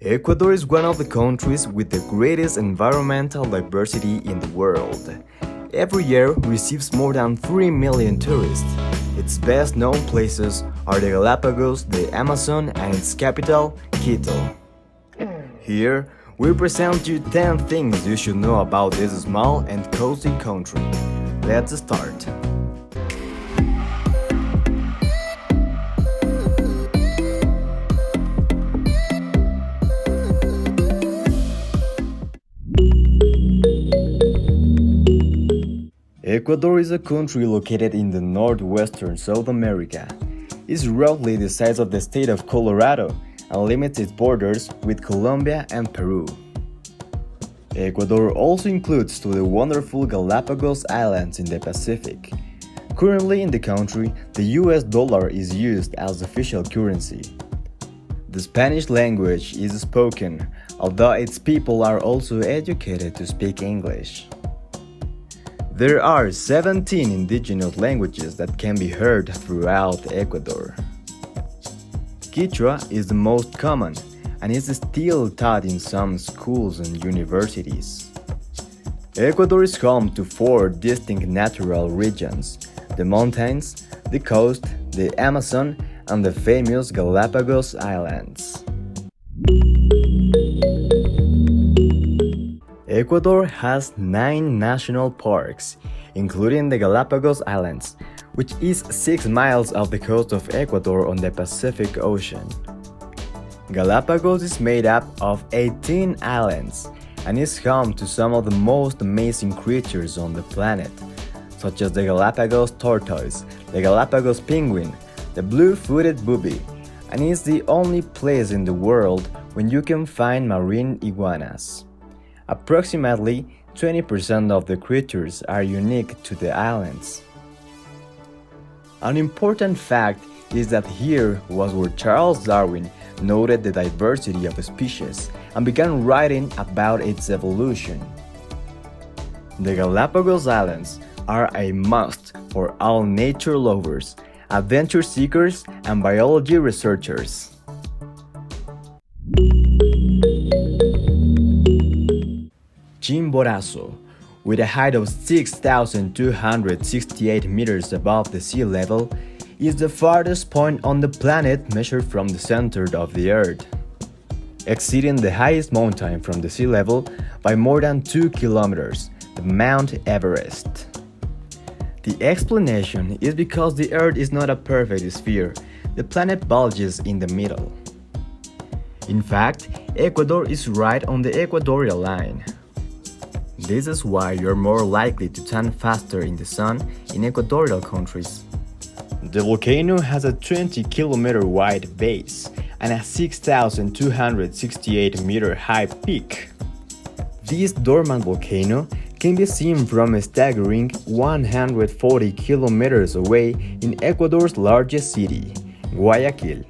Ecuador is one of the countries with the greatest environmental diversity in the world. Every year receives more than 3 million tourists. Its best known places are the Galapagos, the Amazon, and its capital, Quito. Here, we present you 10 things you should know about this small and cozy country. Let's start. Ecuador is a country located in the northwestern South America. It's roughly the size of the state of Colorado and limits its borders with Colombia and Peru. Ecuador also includes to the wonderful Galapagos Islands in the Pacific. Currently in the country, the US dollar is used as official currency. The Spanish language is spoken, although its people are also educated to speak English. There are 17 indigenous languages that can be heard throughout Ecuador. Quechua is the most common and is still taught in some schools and universities. Ecuador is home to 4 distinct natural regions: the mountains, the coast, the Amazon, and the famous Galapagos Islands. Ecuador has 9 national parks, including the Galapagos Islands, which is 6 miles off the coast of Ecuador on the Pacific Ocean. Galapagos is made up of 18 islands and is home to some of the most amazing creatures on the planet, such as the Galapagos tortoise, the Galapagos penguin, the blue-footed booby, and is the only place in the world when you can find marine iguanas. Approximately 20% of the creatures are unique to the islands. An important fact is that here was where Charles Darwin noted the diversity of species and began writing about its evolution. The Galapagos Islands are a must for all nature lovers, adventure seekers, and biology researchers. Chimborazo, with a height of 6,268 meters above the sea level, is the farthest point on the planet measured from the center of the Earth, exceeding the highest mountain from the sea level by more than 2 kilometers, the Mount Everest. The explanation is because the Earth is not a perfect sphere, the planet bulges in the middle. In fact, Ecuador is right on the equatorial line. This is why you're more likely to tan faster in the sun in equatorial countries. The volcano has a 20-kilometer wide base and a 6,268-meter high peak. This dormant volcano can be seen from a staggering 140 kilometers away in Ecuador's largest city, Guayaquil.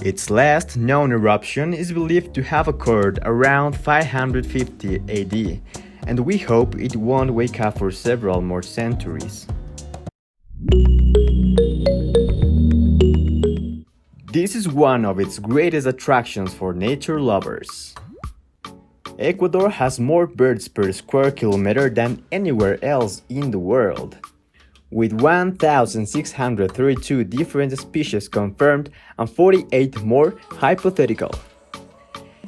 Its last known eruption is believed to have occurred around 550 AD, and we hope it won't wake up for several more centuries. This is one of its greatest attractions for nature lovers. Ecuador has more birds per square kilometer than anywhere else in the world, with 1,632 different species confirmed and 48 more hypothetical.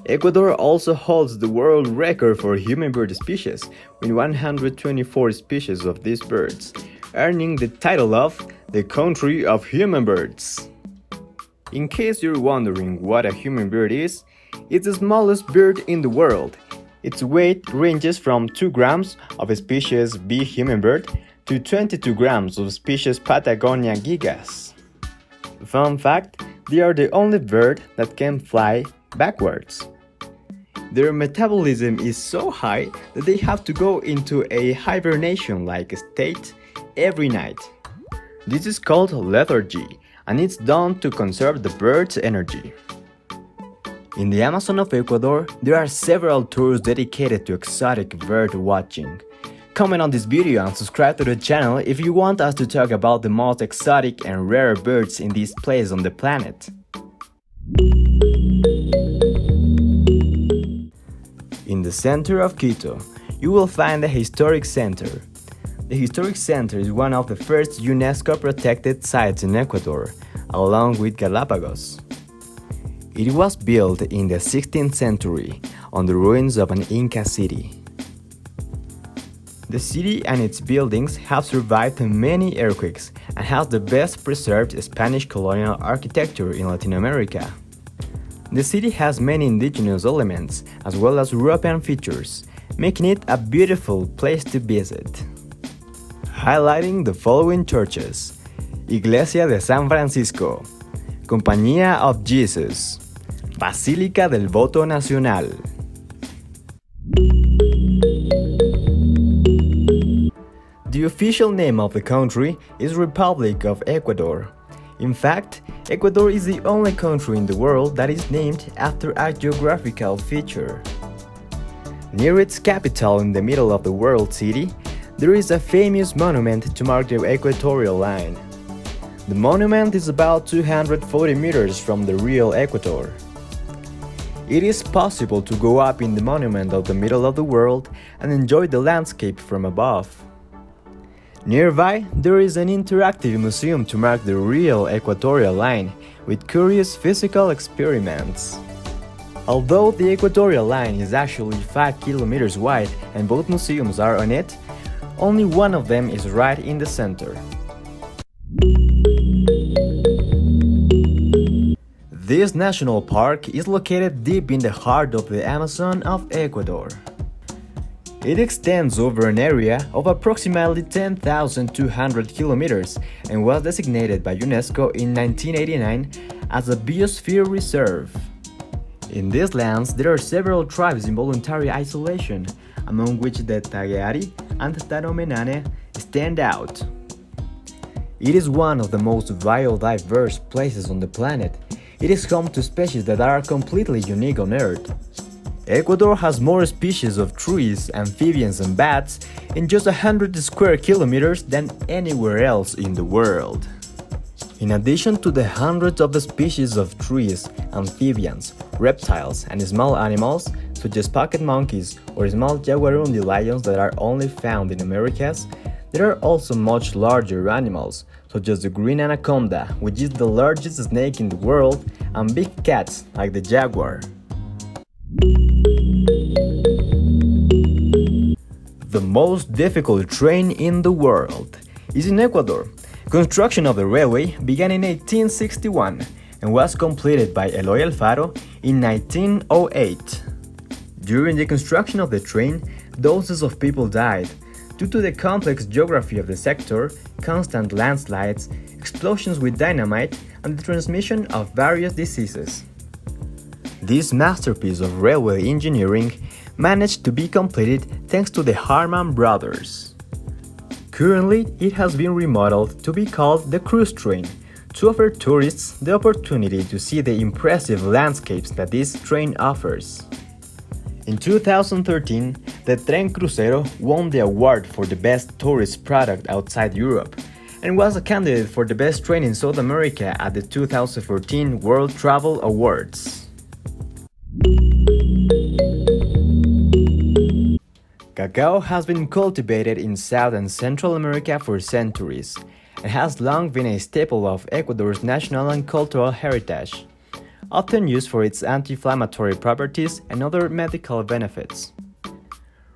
Ecuador also holds the world record for hummingbird species, with 124 species of these birds, earning the title of the country of hummingbirds. In case you're wondering what a hummingbird is, it's the smallest bird in the world. Its weight ranges from 2 grams of species B hummingbird to 22 grams of species Patagonia gigas. Fun fact, they are the only bird that can fly backwards. Their metabolism is so high that they have to go into a hibernation-like state every night. This is called lethargy, and it's done to conserve the bird's energy. In the Amazon of Ecuador, there are several tours dedicated to exotic bird watching. Comment on this video and subscribe to the channel if you want us to talk about the most exotic and rare birds in this place on the planet. the center of Quito, you will find the Historic Center. The Historic Center is one of the first UNESCO protected sites in Ecuador, along with Galapagos. It was built in the 16th century on the ruins of an Inca city. The city and its buildings have survived many earthquakes and has the best preserved Spanish colonial architecture in Latin America. The city has many indigenous elements as well as European features, making it a beautiful place to visit. Highlighting the following churches: Iglesia de San Francisco, Compañía of Jesus, Basílica del Voto Nacional. The official name of the country is Republic of Ecuador. In fact, Ecuador is the only country in the world that is named after a geographical feature. Near its capital in the middle of the world city, there is a famous monument to mark the equatorial line. The monument is about 240 meters from the real Ecuador. It is possible to go up in the monument of the middle of the world and enjoy the landscape from above. Nearby, there is an interactive museum to mark the real equatorial line, with curious physical experiments. Although the equatorial line is actually 5 kilometers wide and both museums are on it, only one of them is right in the center. This national park is located deep in the heart of the Amazon of Ecuador. It extends over an area of approximately 10,200 kilometers and was designated by UNESCO in 1989 as a biosphere reserve. In these lands, there are several tribes in voluntary isolation, among which the Tageari and Tanomenane stand out. It is one of the most biodiverse places on the planet. It is home to species that are completely unique on Earth. Ecuador has more species of trees, amphibians and bats in just 100 square kilometers than anywhere else in the world. In addition to the hundreds of species of trees, amphibians, reptiles and small animals such as pocket monkeys or small jaguarundi lions that are only found in Americas, there are also much larger animals such as the green anaconda, which is the largest snake in the world, and big cats like the jaguar. The most difficult train in the world is in Ecuador. Construction of the railway began in 1861 and was completed by Eloy Alfaro in 1908. During the construction of the train, dozens of people died due to the complex geography of the sector, constant landslides, explosions with dynamite, and the transmission of various diseases. This masterpiece of railway engineering managed to be completed thanks to the Harman brothers. Currently, it has been remodeled to be called the cruise train, to offer tourists the opportunity to see the impressive landscapes that this train offers. In 2013, the Tren Crucero won the award for the best tourist product outside Europe and was a candidate for the best train in South America at the 2014 World Travel Awards. Cacao has been cultivated in South and Central America for centuries and has long been a staple of Ecuador's national and cultural heritage, often used for its anti-inflammatory properties and other medical benefits.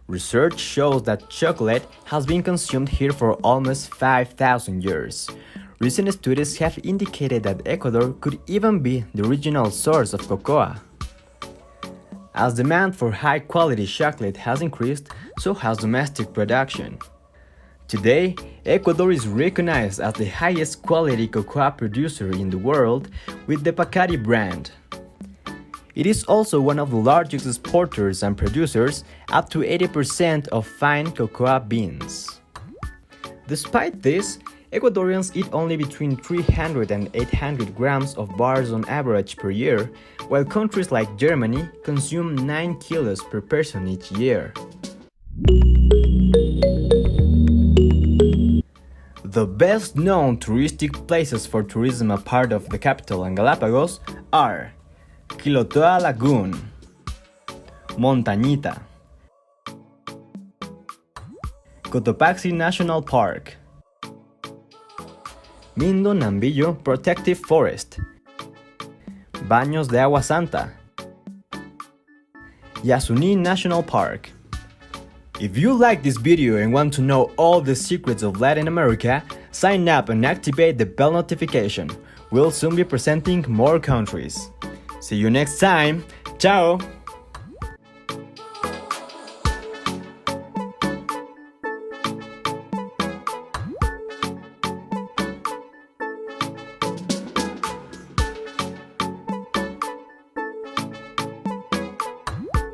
Research shows that chocolate has been consumed here for almost 5,000 years. Recent studies have indicated that Ecuador could even be the regional source of cocoa. As demand for high-quality chocolate has increased, so has domestic production. Today, Ecuador is recognized as the highest quality cocoa producer in the world with the Pacari brand. It is also one of the largest exporters and producers, up to 80% of fine cocoa beans. Despite this, Ecuadorians eat only between 300 and 800 grams of bars on average per year, while countries like Germany consume 9 kilos per person each year. The best known touristic places for tourism apart of the capital and Galapagos are Quilotoa Lagoon, Montañita, Cotopaxi National Park, Mindo Nambillo Protective Forest, Baños de Agua Santa, Yasuni National Park. If you like this video and want to know all the secrets of Latin America, sign up and activate the bell notification. We'll soon be presenting more countries. See you next time. Ciao!